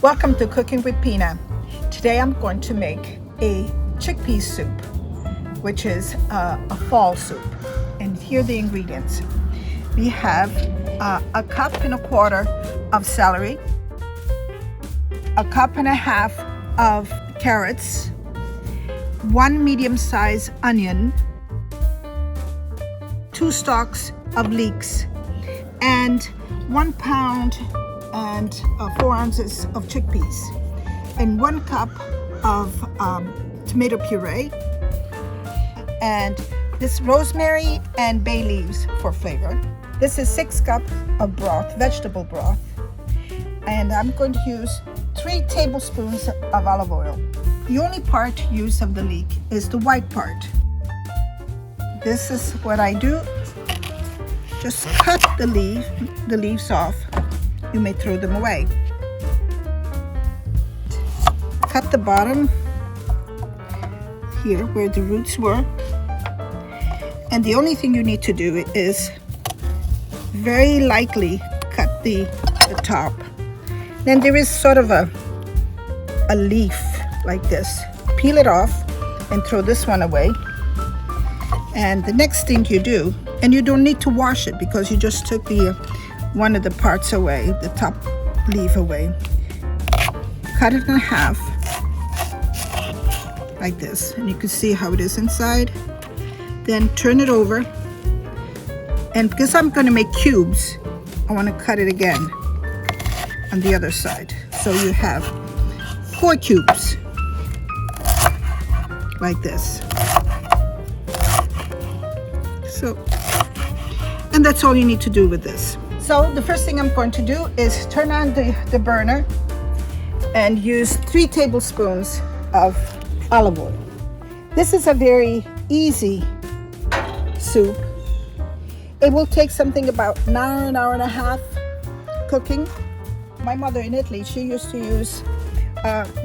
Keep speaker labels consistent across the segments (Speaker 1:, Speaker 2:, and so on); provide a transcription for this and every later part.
Speaker 1: Welcome to Cooking with Pina. Today I'm going to make a chickpea soup, which is a fall soup. And here are the ingredients. We have a cup and a quarter of celery, a cup and a half of carrots, one medium-sized onion, 2 stalks of leeks, and 1 pound and 4 ounces of chickpeas, and 1 cup of tomato puree, and this rosemary and bay leaves for flavor. This is 6 cups of broth, vegetable broth, and I'm going to use 3 tablespoons of olive oil. The only part used of the leek is the white part. This is what I do. Just cut the leaves off. You may throw them away. Cut the bottom here where the roots were. And the only thing you need to do is very lightly cut the top. Then there is sort of a leaf like this. Peel it off and throw this one away. And the next thing you do, and you don't need to wash it because you just took the one of the parts away, the top leaf away. Cut it in half like this, and you can see how it is inside. Then turn it over, and because I'm going to make cubes, I want to cut it again on the other side. So you have 4 cubes like this. So, and that's all you need to do with this. So the first thing I'm going to do is turn on the burner and use 3 tablespoons of olive oil. This is a very easy soup. It will take something about an hour and a half cooking. My mother in Italy, she used to use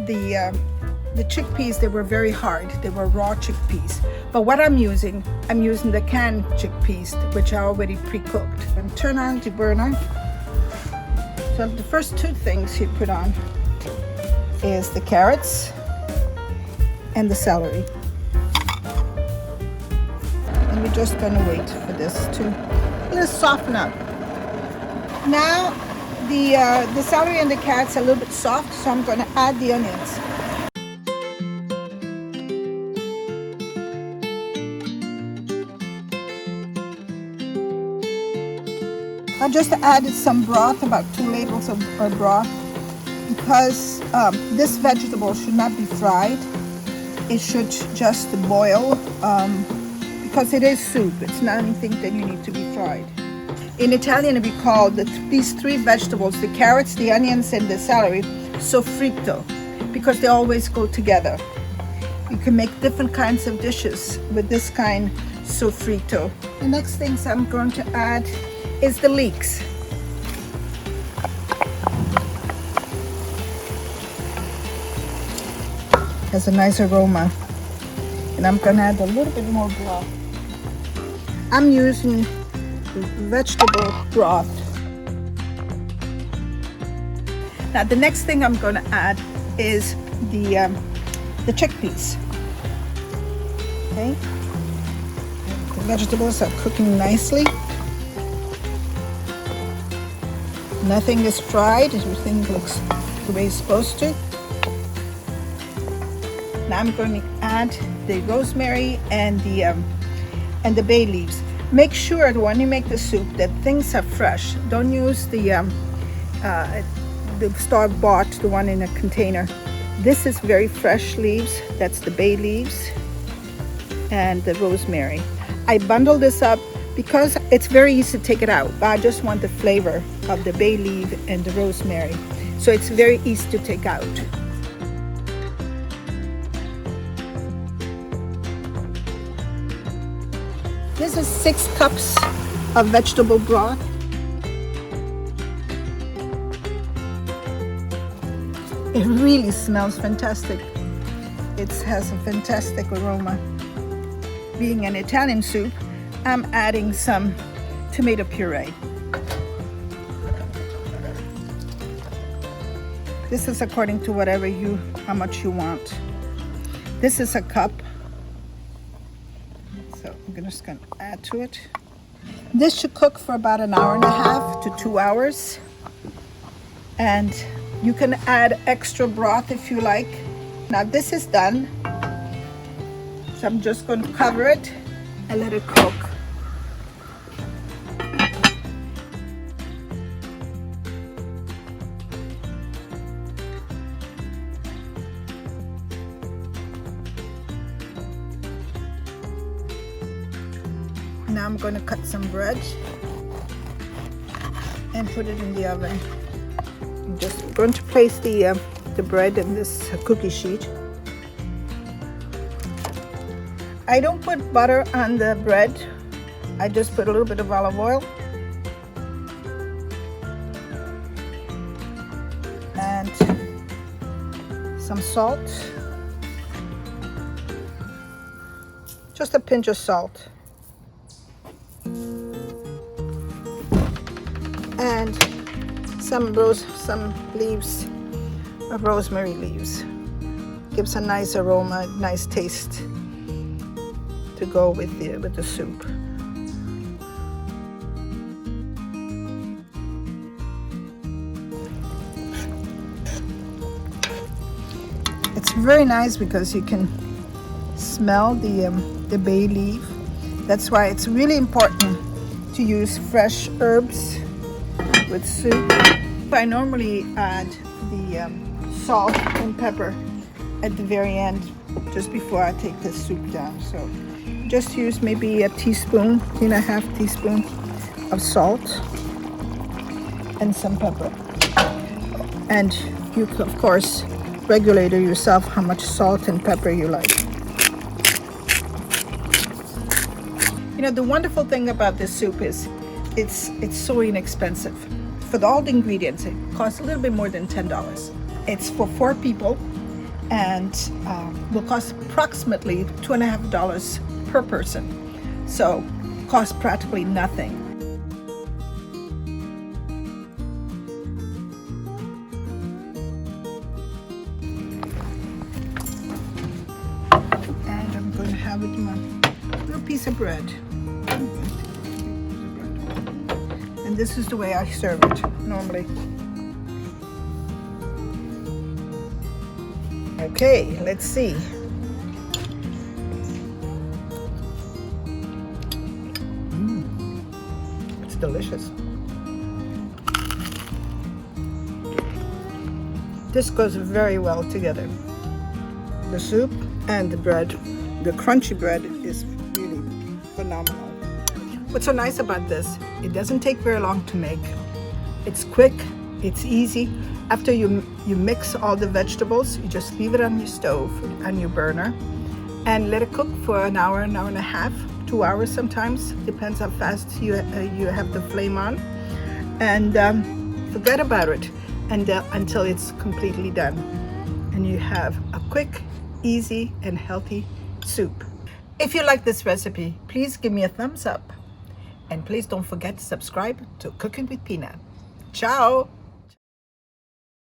Speaker 1: the chickpeas. They were very hard. They were raw chickpeas. But what I'm using the canned chickpeas, which are already pre-cooked. And turn on the burner. So the first 2 things you put on is the carrots and the celery. And we're just gonna wait for this to soften up. Now the celery and the carrots are a little bit soft, so I'm gonna add the onions. I just added some broth, about 2 ladles of broth, because this vegetable should not be fried. It should just boil, because it is soup. It's not anything that you need to be fried. In Italian, we call these 3 vegetables, the carrots, the onions, and the celery, sofritto, because they always go together. You can make different kinds of dishes with this kind, sofritto. The next things I'm going to add is the leeks. Has a nice aroma. And I'm gonna add a little bit more broth. I'm using vegetable broth. Now the next thing I'm gonna add is the chickpeas. Okay. The vegetables are cooking nicely. Nothing is fried, everything looks the way it's supposed to. Now I'm going to add the rosemary and the bay leaves. Make sure that when you make the soup that things are fresh. Don't use the store-bought, the one in a container. This is very fresh leaves. That's the bay leaves and the rosemary. I bundle this up because it's very easy to take it out. I just want the flavor of the bay leaf and the rosemary. So it's very easy to take out. This is 6 cups of vegetable broth. It really smells fantastic. It has a fantastic aroma. Being an Italian soup, I'm adding some tomato puree. This is according to whatever how much you want. This is a cup. So I'm just gonna add to it. This should cook for about 1.5 to 2 hours. And you can add extra broth if you like. Now this is done. So I'm just going to cover it and let it cook. Now I'm going to cut some bread and put it in the oven. I'm just going to place the bread in this cookie sheet. I don't put butter on the bread. I just put a little bit of olive oil and some salt, just a pinch of salt, and some leaves of rosemary leaves. Gives a nice aroma, nice taste to go with the soup. It's very nice because you can smell the bay leaf. That's why it's really important to use fresh herbs with soup. I normally add the salt and pepper at the very end, just before I take the soup down. So just use maybe a teaspoon, 1/2 teaspoon of salt and some pepper. And you can, of course, regulate yourself how much salt and pepper you like. You know, the wonderful thing about this soup is it's so inexpensive. For all the ingredients, it costs a little bit more than $10. It's for 4 people and will cost approximately $2.50 per person. So costs practically nothing. And I'm going to have it in a little piece of bread. And this is the way I serve it normally. Okay, let's see. It's delicious. This goes very well together. The soup and the bread. The crunchy bread is really phenomenal. What's so nice about this, it doesn't take very long to make. It's quick, it's easy. After you mix all the vegetables, you just leave it on your stove, on your burner, and let it cook for an hour, 1.5 hours, 2 hours sometimes. Depends how fast you have the flame on. And forget about it until it's completely done. And you have a quick, easy, and healthy soup. If you like this recipe, please give me a thumbs up. And please don't forget to subscribe to Cooking with Pina. Ciao!